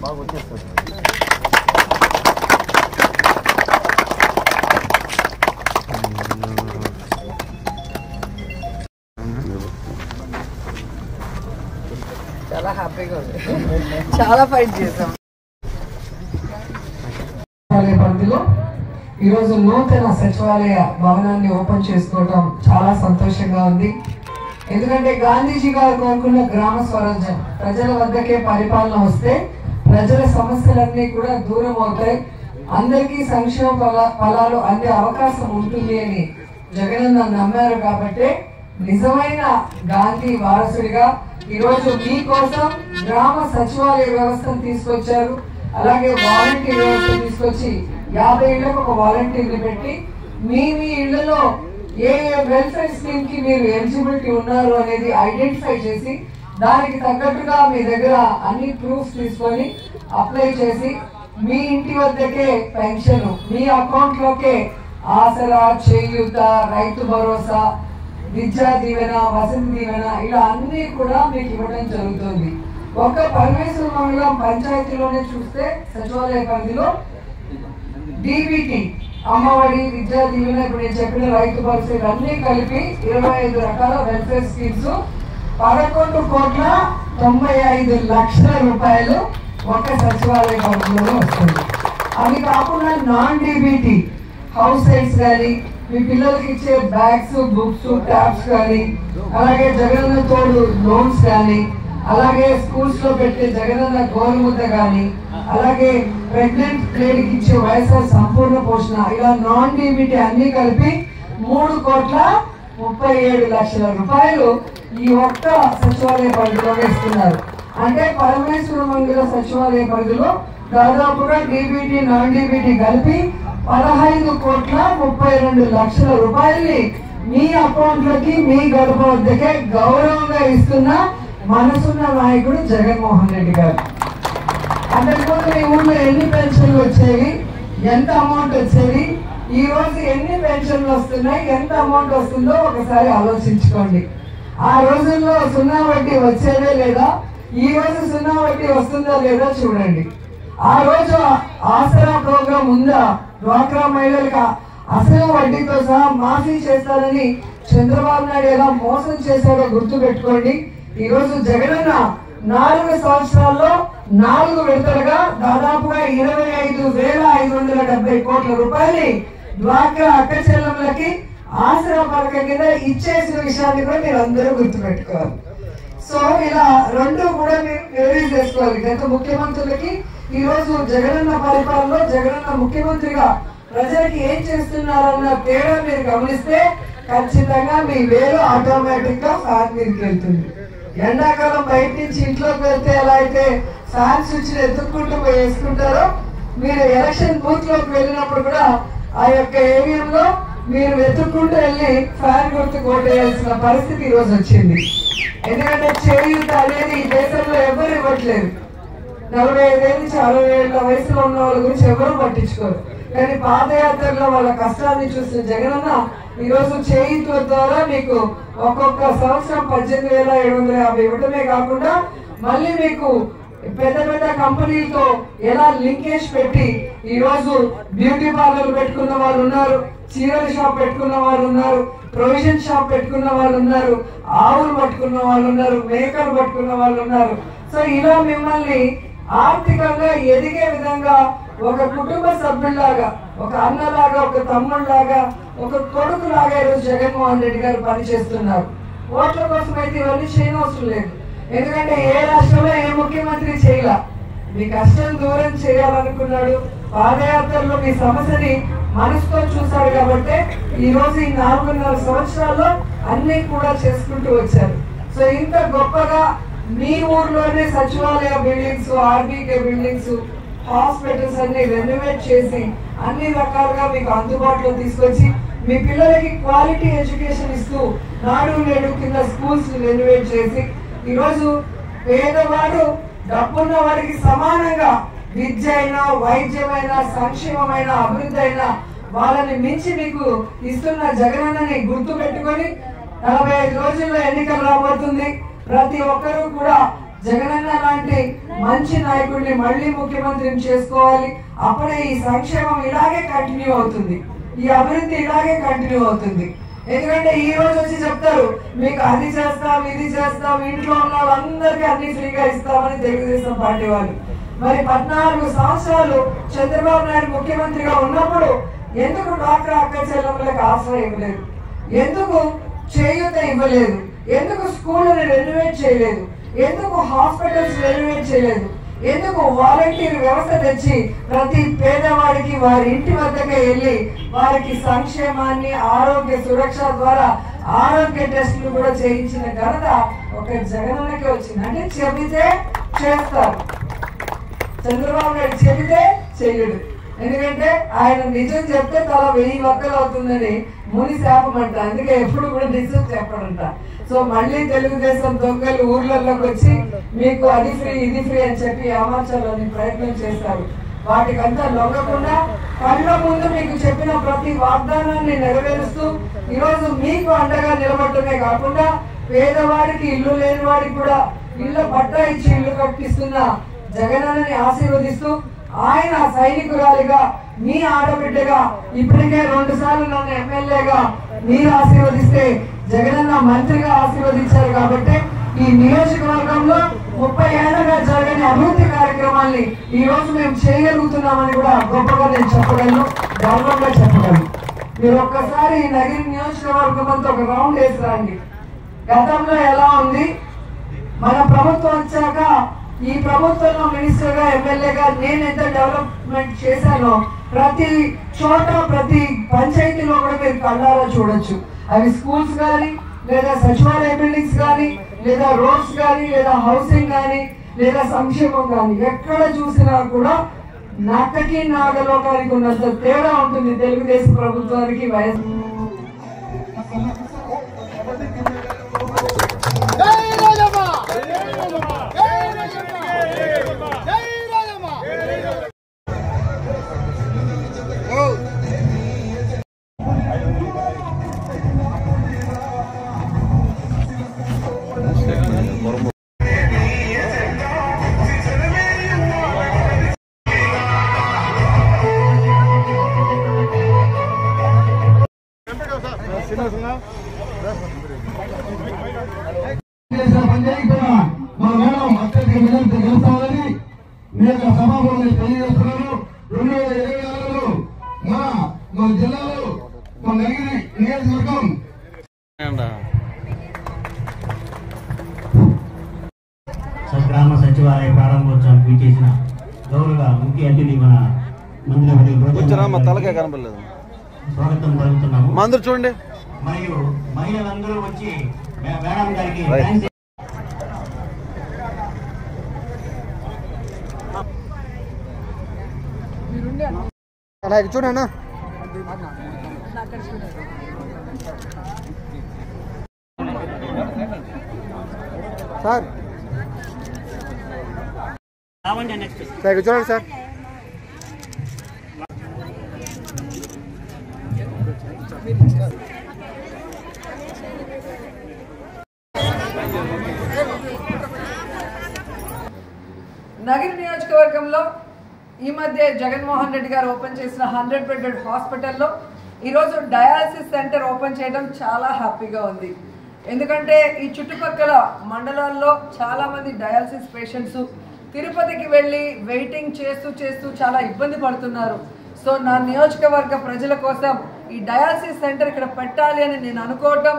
చాలా హ్యాపీగా ఉంది, చాలా ఫైట్ చేసాం. పరిధిలో ఈరోజు నూతన సచివాలయ భవనాన్ని ఓపెన్ చేసుకోవడం చాలా సంతోషంగా ఉంది. ఎందుకంటే గాంధీజీ గారు కోరుకున్న గ్రామ స్వరాజ్యం, ప్రజల వద్దకే పరిపాలన వస్తే ప్రజల సమస్యలన్నీ కూడా దూరం అవుతాయి, అందరికీ సంక్షేమ ఫలాలు అందే అవకాశం ఉంటుంది అని జగనన్న నమ్మారు. కాబట్టి నిజమైన గాంధీ వారసుడిగా ఈరోజు మీకోసం గ్రామ సచివాలయ వ్యవస్థను తీసుకొచ్చారు. అలాగే వాలంటీర్ వ్యవస్థ తీసుకొచ్చి 50 ఇళ్లకు ఒక వాలంటీర్ని పెట్టి మీ ఇళ్లలో ఏ వెల్ఫేర్ స్కీమ్ కి మీరు ఎలిజిబిలిటీ ఉన్నారు అనేది ఐడెంటిఫై చేసి దానికి తగ్గట్టుగా మీ దగ్గర అన్ని ప్రూఫ్స్ తీసుకొని అప్లై చేసి మీ ఇంటి వద్దకే పెన్షన్, మీ అకౌంట్ లోకే ఆసరా, చేయూత, రైతు భరోసా, విద్యా దీవెన, వసతి దీవెన ఇలా అన్ని కూడా మీకు ఇవ్వడం జరుగుతుంది. ఒక పరమేశ్వర మండలం పంచాయతీలోనే చూస్తే సచివాలయ పరిధిలో డీబీటీ, అమ్మఒడి, విద్యా దీవెన, ఇప్పుడు నేను చెప్పిన రైతు భరోసా ఇవన్నీ కలిపి 25 రకాల వెల్ఫేర్ స్కీమ్స్ 11,95,00,000 రూపాయలు ఒక సచివాలయ పరిధిలో వస్తుంది. అవి కాకుండా నాన్ డీబీటీ హౌస్ హెల్ప్స్ కానీ, మీ పిల్లలకి ఇచ్చే బ్యాగ్స్, బుక్స్, ట్యాబ్స్ కానీ, అలాగే జగనన్న తోడు లోన్స్ కానీ, అలాగే స్కూల్స్ లో పెట్టే జగనన్న గోరుముద్ద కానీ, అలాగే ప్రెగ్నెంట్ లేడీకి ఇచ్చే వైఎస్ఆర్ సంపూర్ణ పోషణ ఇలా నాన్ డీబీటీ అన్ని కలిపి 3,37,00,000 రూపాయలు ఈ ఒక్క సచివాలయ పరిధిలో ఇస్తున్నారు. అంటే పరమేశ్వర మండల సచివాలయ పరిధిలో దాదాపుగా డీబీటీ, నాన్ డీబీటీ కలిపి 15,32,00,000 రూపాయల్ని మీ అకౌంట్లకి మీ గడప వద్దకే గౌరవంగా ఇస్తున్న మనసున్న నాయకుడు జగన్మోహన్ రెడ్డి గారు. అంతకుముందు మీ ఊళ్ళో ఎన్ని పెన్షన్లు వచ్చేవి, ఎంత అమౌంట్ వచ్చేది, ఈ రోజు ఎన్ని పెన్షన్లు వస్తున్నాయి, ఎంత అమౌంట్ వస్తుందో ఒకసారి ఆలోచించుకోండి. ఆ రోజుల్లో సున్నా వడ్డీ వచ్చేదే లేదా, ఈ రోజు సున్నా వడ్డీ వస్తుందా లేదా చూడండి. ఆ రోజు ఆసరా ప్రోగ్రాం ఉందా, డ్వాక్రా మహిళలకు అసలు వడ్డీతో సహా మాఫీ చేస్తారని చంద్రబాబు నాయుడు ఎలా మోసం చేశారో గుర్తు పెట్టుకోండి. ఈ రోజు జగనన్న 4 సంవత్సరాల్లో 4 విడతలుగా దాదాపుగా 25,570 కోట్ల రూపాయలు డ్వాక్రా అక్క చెల్లెమ్మలకి ఆసరా పథకం కింద ఇచ్చేసిన విషయాన్ని కూడా మీరు అందరూ గుర్తుపెట్టుకోవాలి. సో ఇలా రెండు కూడా మీరు రిలీజ్ చేసుకోవాలి. గత ముఖ్యమంత్రులకి ఈ రోజు జగనన్న పరిపాలనలో జగనన్న ముఖ్యమంత్రిగా ప్రజలకి ఏం చేస్తున్నారన్న తేడా మీరు గమనిస్తే ఖచ్చితంగా మీ వేలు ఆటోమేటిక్ గా ఫ్యాన్ మీదకి వెళ్తుంది. ఎండాకాలం బయట నుంచి ఇంట్లోకి వెళ్తే ఎలా అయితే ఫ్యాన్ స్విచ్ ఎత్తుక్కుంటూ వేసుకుంటారో, మీరు ఎలక్షన్ బూత్ లోకి వెళ్ళినప్పుడు కూడా ఆ యొక్క ఏరియాలో మీరు వెతుక్కుంటూ వెళ్ళి ఫ్యాన్ గుర్తు కొట్టేయాల్సిన పరిస్థితి ఈ రోజు వచ్చింది. ఎందుకంటే చేయూత అనేది ఈ దేశంలో ఎవరు ఇవ్వట్లేదు. 45 ఏళ్ళ నుంచి 60 ఏళ్ల వయసులో ఉన్న వాళ్ళ గురించి ఎవరు పట్టించుకోరు. కానీ పాదయాత్రలో వాళ్ళ కష్టాన్ని చూసిన జగనన్న ఈ రోజు చేయూత ద్వారా మీకు ఒక్కొక్క సంవత్సరం 18,750 ఇవ్వడమే కాకుండా మళ్ళీ మీకు పెద్ద పెద్ద కంపెనీలతో ఎలా లింకేజ్ పెట్టి ఈ రోజు బ్యూటీ పార్లర్ పెట్టుకున్న వాళ్ళు ఉన్నారు, చీరల షాప్ పెట్టుకున్న వాళ్ళు ఉన్నారు, ప్రొవిజన్ షాప్ పెట్టుకున్న వాళ్ళు ఉన్నారు, ఆవులు పట్టుకున్న వాళ్ళు ఉన్నారు, మేకలు పట్టుకున్న వాళ్ళు ఉన్నారు. సో ఇలా మిమ్మల్ని ఆర్థికంగా ఎదిగే విధంగా ఒక కుటుంబ సభ్యుల్లాగా, ఒక అన్నలాగా, ఒక తమ్ముళ్లాగా, ఒక కొడుకులాగా ఈరోజు జగన్మోహన్ రెడ్డి గారు పనిచేస్తున్నారు. ఓట్ల కోసం అయితే ఇవన్నీ చేయనవసరం లేదు. ఎందుకంటే ఏ రాష్ట్రంలో ఏ ముఖ్యమంత్రి చేయలా. మీ కష్టం దూరం చేయాలనుకున్నాడు. పాదయాత్రలో మీ సమస్యని మనసుతో చూశాడు కాబట్టి ఈ రోజు ఈ 4.5 సంవత్సరాల్లో అన్ని కూడా చేసుకుంటూ వచ్చారు. సో ఇంత గొప్పగా మీ ఊర్లోనే సచివాలయ బిల్డింగ్స్, ఆర్బీకే బిల్డింగ్స్, హాస్పిటల్స్ అన్ని రెనోవేట్ చేసి అన్ని రకాలుగా మీకు అందుబాటులో తీసుకొచ్చి మీ పిల్లలకి క్వాలిటీ ఎడ్యుకేషన్ ఇస్తూ నాడు నేడు కింద స్కూల్స్ రెనోవేట్ చేసి ఈరోజు పేదవాడు డబ్బున్న వాడికి సమానంగా విద్య అయినా, వైద్యమైన, సంక్షేమమైన, అభివృద్ధి అయినా వాళ్ళని మించి మీకు ఇస్తున్న జగనన్నని గుర్తు పెట్టుకొని 45 రోజుల్లో ఎన్నికలు రాబోతుంది. ప్రతి ఒక్కరూ కూడా జగనన్న లాంటి మంచి నాయకుడిని మళ్ళీ ముఖ్యమంత్రిని చేసుకోవాలి. అప్పుడే ఈ సంక్షేమం ఇలాగే కంటిన్యూ అవుతుంది, ఈ అభివృద్ధి ఇలాగే కంటిన్యూ అవుతుంది. ఎందుకంటే ఈ రోజు వచ్చి చెప్తారు మీకు అది చేస్తాం ఇది చేస్తాం, ఇంట్లో ఉన్న వాళ్ళందరికీ అన్ని ఫ్రీగా ఇస్తామని తెలుగుదేశం పార్టీ వాళ్ళు. మరి 14 సంవత్సరాలు చంద్రబాబు నాయుడు ముఖ్యమంత్రిగా ఉన్నప్పుడు ఎందుకు డ్వాక్రా అక్క చెల్లెమ్మలకు ఆశ్రయం ఇవ్వలేదు, ఎందుకు చేయూత ఇవ్వలేదు, ఎందుకు స్కూళ్ళని రెనోవేట్ చేయలేదు, ఎందుకు హాస్పిటల్స్ రెనోవేట్ చేయలేదు, ఎందుకు వాలంటీర్ వ్యవస్థ తెచ్చి ప్రతి పేదవాడికి వారి ఇంటి వద్దకే వెళ్ళి వారికి సంక్షేమాన్ని ఆరోగ్య సురక్ష ద్వారా ఆరోగ్య టెస్టులు కూడా చేయించిన ఘనత ఒక జగనన్నకే వచ్చింది. అంటే చెబితే చేస్తారు, చంద్రబాబు నాయుడు చెబితే చెయ్యడు. ఎందుకంటే ఆయన నిజం చెప్తే తల 1000 వక్కలు అవుతుందని ముని శాపమంట, అందుకే ఎప్పుడు కూడా నిజం చెప్పడంట. సో మళ్ళీ తెలుగుదేశం దొంగలు ఊర్లలోకి వచ్చి మీకు అది ఫ్రీ ఇది ఫ్రీ అని చెప్పి ఏమార్చాలని ప్రయత్నం చేస్తారు. వాటికంతా లొంగకుండా కళ్ళ ముందు మీకు చెప్పిన ప్రతి వాగ్దానాన్ని నెరవేరుస్తూ ఈరోజు మీకు అండగా నిలబడటమే కాకుండా పేదవాడికి ఇల్లు లేని వాడికి కూడా ఇళ్ళ పట్టా ఇచ్చి ఇల్లు కట్టిస్తున్న జగనన్నని ఆశీర్వదిస్తూ ఆయన సైనికురాలిగా మీ ఆడబిడ్డగా ఇప్పటికే 2 సార్లు నన్ను ఎమ్మెల్యేగా మీరు ఆశీర్వదిస్తే జగనన్న మంత్రిగా ఆశీర్వదించారు. కాబట్టి ఈ నియోజకవర్గంలో 30 ఏళ్లుగా జరగని అభివృద్ధి కార్యక్రమాల్ని ఈ రోజు మేము చేయగలుగుతున్నామని కూడా గొప్పగా నేను చెప్పగలను, గర్వంగా చెప్పగలను. మీరు ఒక్కసారి ఈ నగిరి నియోజకవర్గం అంతా ఒక రౌండ్ వేసి రండి. గతంలో ఎలా ఉంది, మన ప్రభుత్వం వచ్చాక ఈ ప్రభుత్వంలో మినిస్టర్ గా ఎమ్మెల్యేగా నేను ఎంత డెవలప్మెంట్ చేశానో ప్రతి చోట ప్రతి పంచాయతీలో కూడా మీరు కళ్ళారా చూడొచ్చు. అవి స్కూల్స్ కానీ లేదా సచివాలయ బిల్డింగ్స్ కానీ లేదా రోడ్స్ కానీ లేదా హౌసింగ్ కానీ లేదా సంక్షేమం కానీ ఎక్కడ చూసినా కూడా నక్కకి నాగలోకానికి ఉన్నంత తేడా ఉంటుంది తెలుగుదేశం ప్రభుత్వానికి వైఎస్. గ్రామ సచివాలయ ప్రారంభోత్సవానికి విచ్చేసిన గౌరవ ముఖ్య అతిథి మన మంత్రి స్వాగతం పలుకుతున్నాము. మందరు చూడండి. మరియు మహిళలందరూ వచ్చి మేడం గారికి చూడన్నా సార్ సార్ చూడండి సార్. నగిరి నియోజకవర్గంలో ఈ మధ్య జగన్మోహన్ రెడ్డి గారు ఓపెన్ చేసిన 100 బెడెడ్ హాస్పిటల్లో ఈరోజు డయాలసిస్ సెంటర్ ఓపెన్ చేయడం చాలా హ్యాపీగా ఉంది. ఎందుకంటే ఈ చుట్టుపక్కల మండలాల్లో చాలామంది డయాలసిస్ పేషెంట్స్ తిరుపతికి వెళ్ళి వెయిటింగ్ చేస్తూ చాలా ఇబ్బంది పడుతున్నారు. సో నా నియోజకవర్గ ప్రజల కోసం ఈ డయాలసిస్ సెంటర్ ఇక్కడ పెట్టాలి అని నేను అనుకోవటం,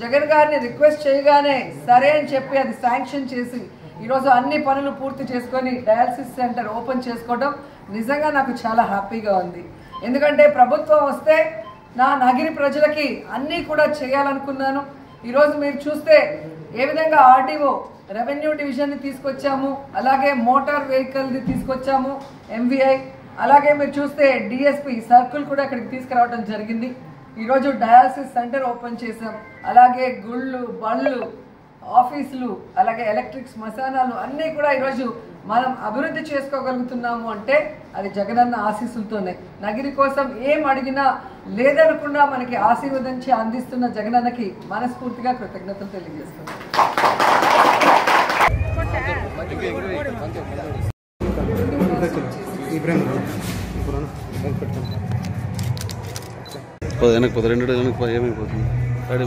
జగన్ గారిని రిక్వెస్ట్ చేయగానే సరే అని చెప్పి అది శాంక్షన్ చేసి ఈరోజు అన్ని పనులు పూర్తి చేసుకొని డయాలసిస్ సెంటర్ ఓపెన్ చేసుకోవడం నిజంగా నాకు చాలా హ్యాపీగా ఉంది. ఎందుకంటే ప్రభుత్వం వస్తే నా నగిరి ప్రజలకి అన్నీ కూడా చేయాలనుకున్నాను. ఈరోజు మీరు చూస్తే ఏ విధంగా ఆర్టీఓ రెవెన్యూ డివిజన్ని తీసుకొచ్చాము, అలాగే మోటార్ వెహికల్ది తీసుకొచ్చాము ఎంవీఐ, అలాగే మీరు చూస్తే డిఎస్పీ సర్కిల్ కూడా ఇక్కడికి తీసుకురావడం జరిగింది. ఈరోజు డయాలసిస్ సెంటర్ ఓపెన్ చేసాం, అలాగే గుళ్ళు బళ్ళు ఆఫీసులు అలాగే ఎలక్ట్రిక్ శ్మశానాలు అన్నీ కూడా ఈరోజు మనం అభివృద్ధి చేసుకోగలుగుతున్నాము అంటే అది జగనన్న ఆశీస్సులతోనే. నగిరి కోసం ఏం అడిగినా లేదనకుండా మనకి ఆశీర్వదించి అందిస్తున్న జగనన్నకి మనస్ఫూర్తిగా కృతజ్ఞతలు తెలియజేస్తున్నాం. వెనక్కి పోతుంది 2 వెనక్కి ఏమైపోతుంది రెడీ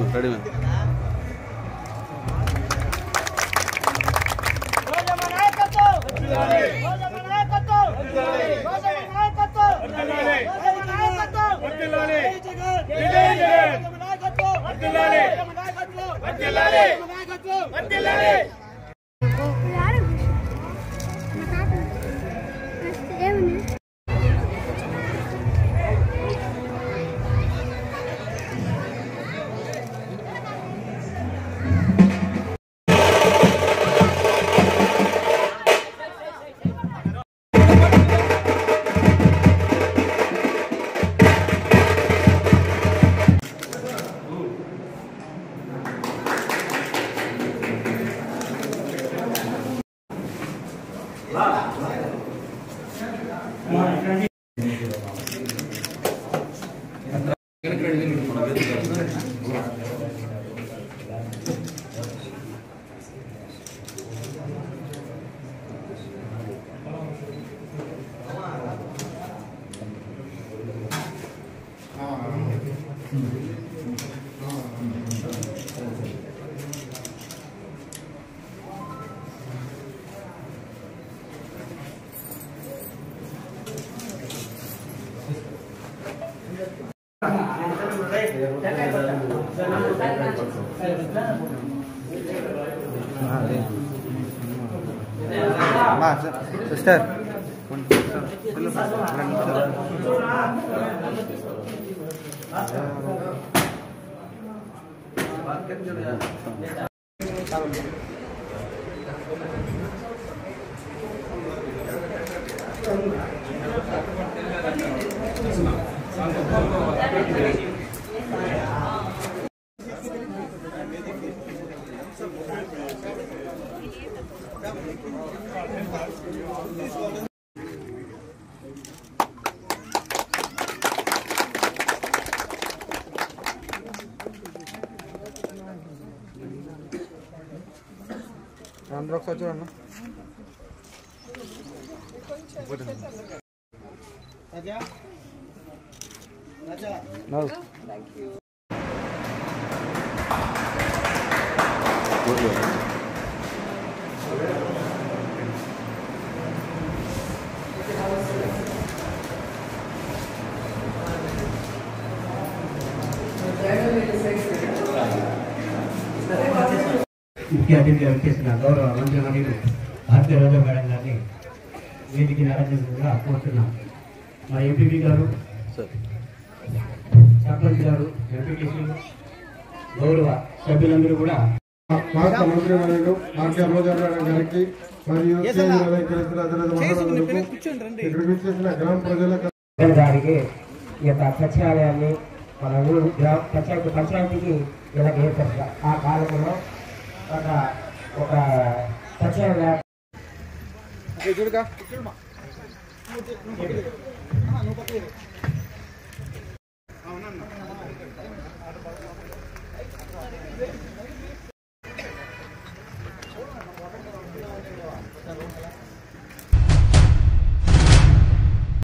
సిస్టర్ అందరూ ఒకసారి చూడన్నా ముఖ్య అతిథిగా వచ్చేసిన గౌరవ మంత్రివర్యులు భారతీయ రోజా మేడం గారిని వేదికని ఆరాధనగా కోరుతున్నాం. మా ఎంపీపీ గారు, సర్పంచ్ గారు, ఎంపీటీసీలు, గౌరవ సభ్యులందరూ కూడా భారత మంత్రివర్యులు భారతీయ రోజా మేడం గారికి మరియు ఇక్కడికి వచ్చేసిన గ్రామ ప్రజలకు గారికి ఈ యొక్క సచివాలయాన్ని మన ఊరు పంచాయతీకి ఇలా ఏర్పరచారు. ఆ కాలంలో ఒక సచివాలయం చూడగా